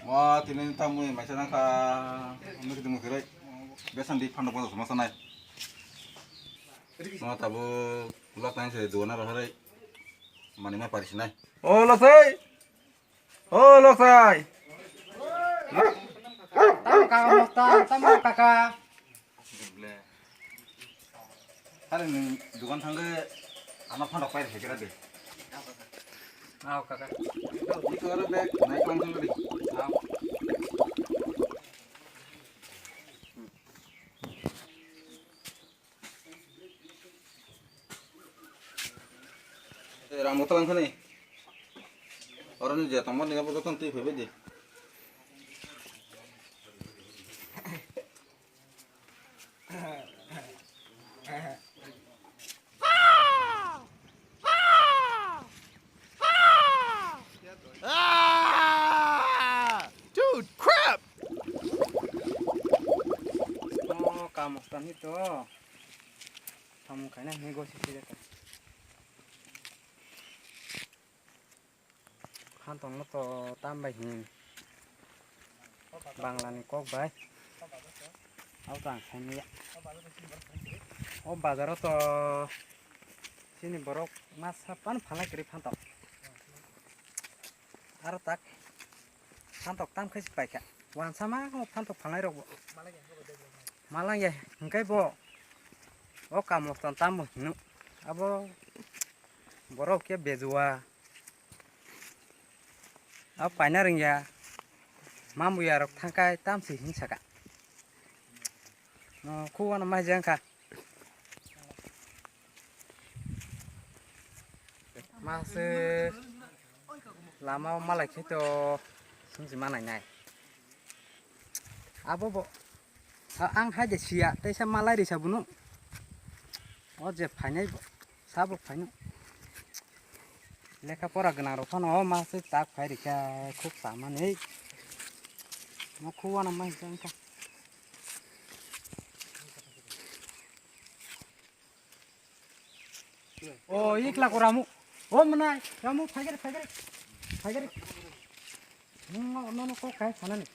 Wah, tini tamu macam nangka, anu kita mukirei, biasa di pandang pandang sama sana. Mau tabu kulak tanya saya dua nara hari, mana mah Paris nai. Oh, Loksai, oh Loksai. Tamu kakak Mokhtar, tamu kakak. Hari ini dukan tangga, anak pandang Paris kira deh. Mau kakak. Itu orang deh, naik langsung tadi. Mau. Rambut langsung nih. Orang ini jatuh teman dengan potong tuh bebek deh. Dude, crap! Oh, kamu kan itu. Kamu kayaknya negosiasi deh. Kantong lo to tambahin. Banglan kok bay. Aku tang sini ya. Oh, bazar to sini borok mas pan phalai kiri pantok. Aro tak pantok tam khis paika. Wan sama ko pantok phalai rok. Malang ya, engkai bo. Oh, kamu tamu nu. Abo borok ya bezua. Apa ini ring ya? Mampu ya rok tangkai tam sih hinsaka. No, kuwa nama jangka. Masih lama malah itu sih mana nih? Apa bo? Ang haja sia, tapi saya malah di sabunu. Oh, je fanya bo, sabuk fanya. Leka pora gana rok kan, oh masih tak fire ka kuk sama nih. Mau kuwa nama jangka. Oh, ikla kuramu. Oh, mana? Kamu pagar. No, kok kayak sana nih.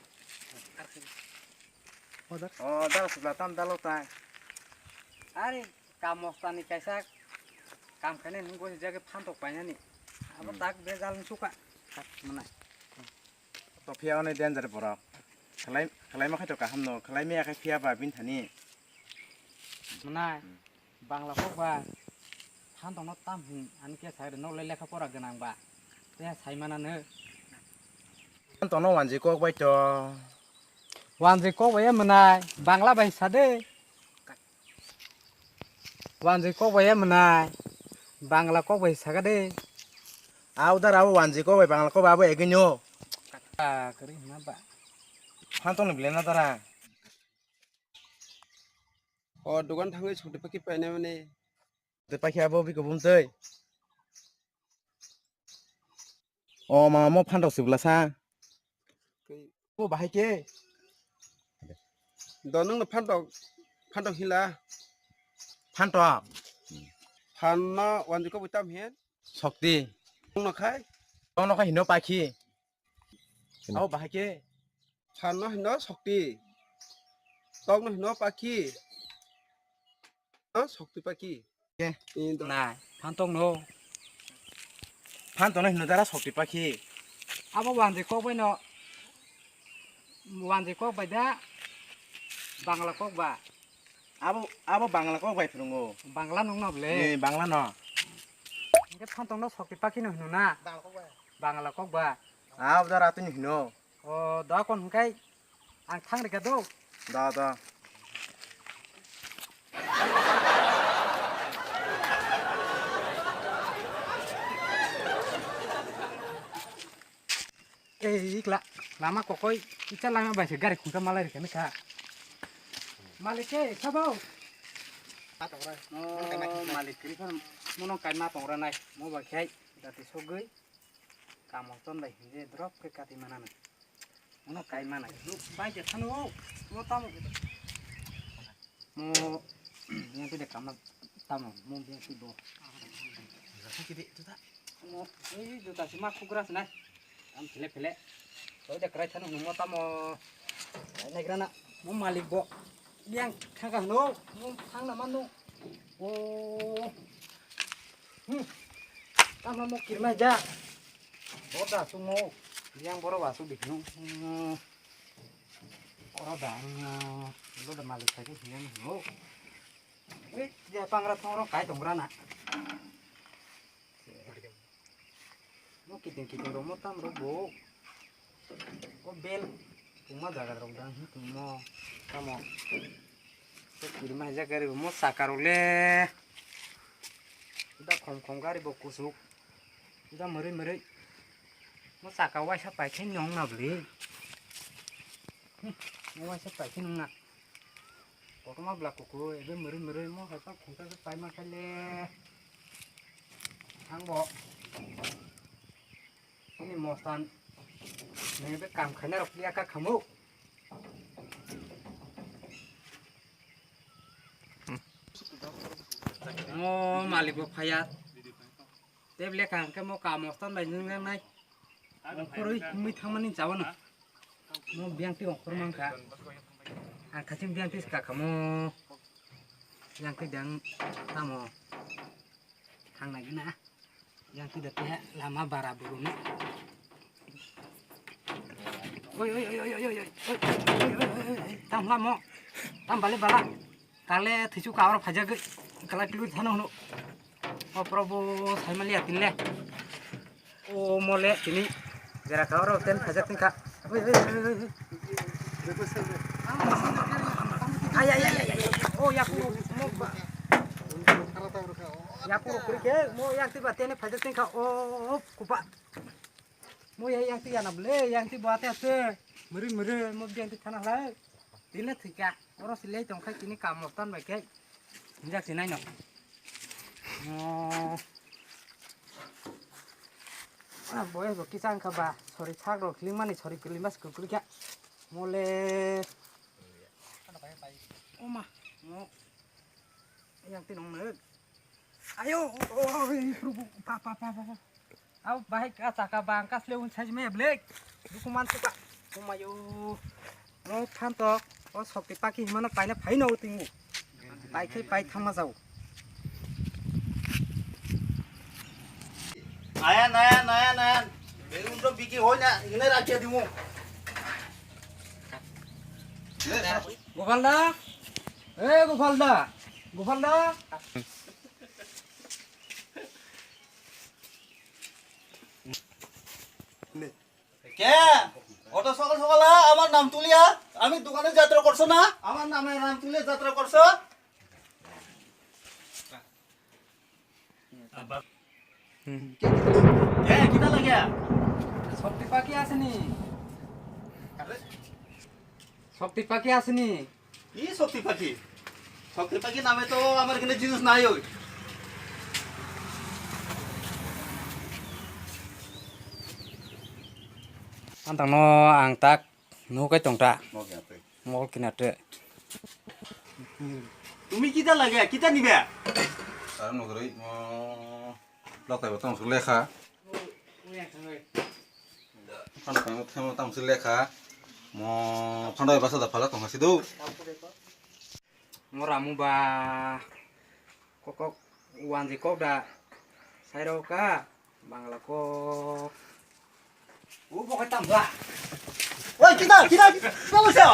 Oh, dah sebelah tam dah lotai. Ari, kamu tani kaisa, kamu kene nunggu jaga pantok banyak nih. Apa tak bejalan suka? Tak mana? Topia ini danger bro. Kalai makai to kaham no, kalai mi akai pia ba bin thani. Mana? Bangla kok ba? Pantok no tam hin, ani kia saya no lele kapora genang ba. Ya saya mana ne? Kan tono wanji kok bai to. Wanji kok ba ya mana? Bangla ba sade. Wanji kok ba ya mana? Bangla kok ba sagade. Udar abu wanji kok bai bangla kok abu egenyo. Kering napa? Pantong ni bilena tara. Oh, dogan tangi sudah pakai pene mana? Depa kia abu bi kubum tei. Oh, mama mau pantong sebelah sa. Oh, bahai ke. Donong na pantong hila. Pantong. Panna wanjuka butam hen. Shakti. Dong na khai. Tong no ka hino paki. Abu bahai ke. Panna hino sakti. Tong na hino paki. Ah, sakti paki. Ke. Ini Nah, pantong no. Pantong no hino dara shakti paki. Apa wanji kok ba no? Wanji kok ba da? Bangla kok ba? Abu bangla kok bai phirungo. Bangla nung no ble. Ni bangla no. Cái pantong no sakti paki no na. Bangla kok ba? Udar atu ni hino. Oh, da kon kai ang thang de ka do. Da. Ikla. Lama kok koi. Icha lama ba se gari kun ka malai ka ka. Malike, sabau. Oh, malik kiri kan mono kai ma tong ranai. Mo ba khai. Dati sogoi. Kamu ton dai je drop ke kati mana na. Mono kai mana. Lu bai je thanu. Mo tamu. Mo yang tu de kamu tamu. Mo yang tu do. Mo, ini tu tak cuma kukuras na. Am pele. udah kerai tanah mau tamo naik rana mau malik bo yang kagak no mau tang nama no oh tama mau kirim aja boda sumo yang boro wasu biknu orang dah lo udah malik saja yang no dia pangrat orang kaya dong rana mau kiting romo tam robo oh bel cuma jaga rodang cuma kamu kirim aja kari mau sakar oleh udah kom kari bawa kusuk udah meri mau sakar wai sampai ke nyong na beli mau wai sampai ke nyong na kok mah belakuku ebe meri mau kata kita sampai makan le angbo ini mosan nih be kam khana rok dia ka khamu oh malik bo phaya teble kan ke mo kam mosan bai nung nai koroi mi thamani jawan mo biang ti ong kormang ka an khachim biang ti ka khamu yang ti dang tamo thang lagi na yang tidak lama baraburu nih. Oi, tam lama, tam balik balak, kale tujuh kawar fajar ke, kala keluar sana hunu. Oh Prabu, saya melihat ini. Oh mole ini, jara kawar hotel fajar tingkat. Oh ya aku mau. Ya aku kerja mau yang tiba tiba fajar tingkat. Oh kupa. Mau yang tiga nable, yang tiba tiba meri mau yang tiga tanah lah. Ini tiga orang silai tongkai ini kamu tan bagai. Tidak sini no. Boleh berkisah kaba. Sorry cak lo kelima nih, sorry kelima sekurang mulai. Oh mah, mau yang tiga nong. Ayo, papa. Aku baik kata bangkas lewat saja me blek. Dukuman suka. Kumayo. Oh kantor. Oh sopi pagi mana paine paine utingu. Pai thama jau. Ayan. Belum tuh bikin honya. Ini rakyat dimu. Gopalda. Gopalda. কে অত সকাল সকাল আমার নাম তুলিয়া আমি দোকানে যাত্রা করছো না আমার নামে নাম তুলে যাত্রা করছো কে কিটা লাগিয়া শক্তি পাখি আসেনি কি শক্তি পাখি নামে তো আমার এখানে জিনিস নাই ওই antang no angtak no kai tongta mau kata mol kinate তুমি কিটা লাগিয়া কিটা নিবে আর নগরই mau latai batang sulekha Panda kamu temu tam sulekha mau panda bahasa dah pala tong hasidu moramu ba kokok uan kok da sairo ka bangla ko pokoknya tambah ওই কিটা কিটা বলছো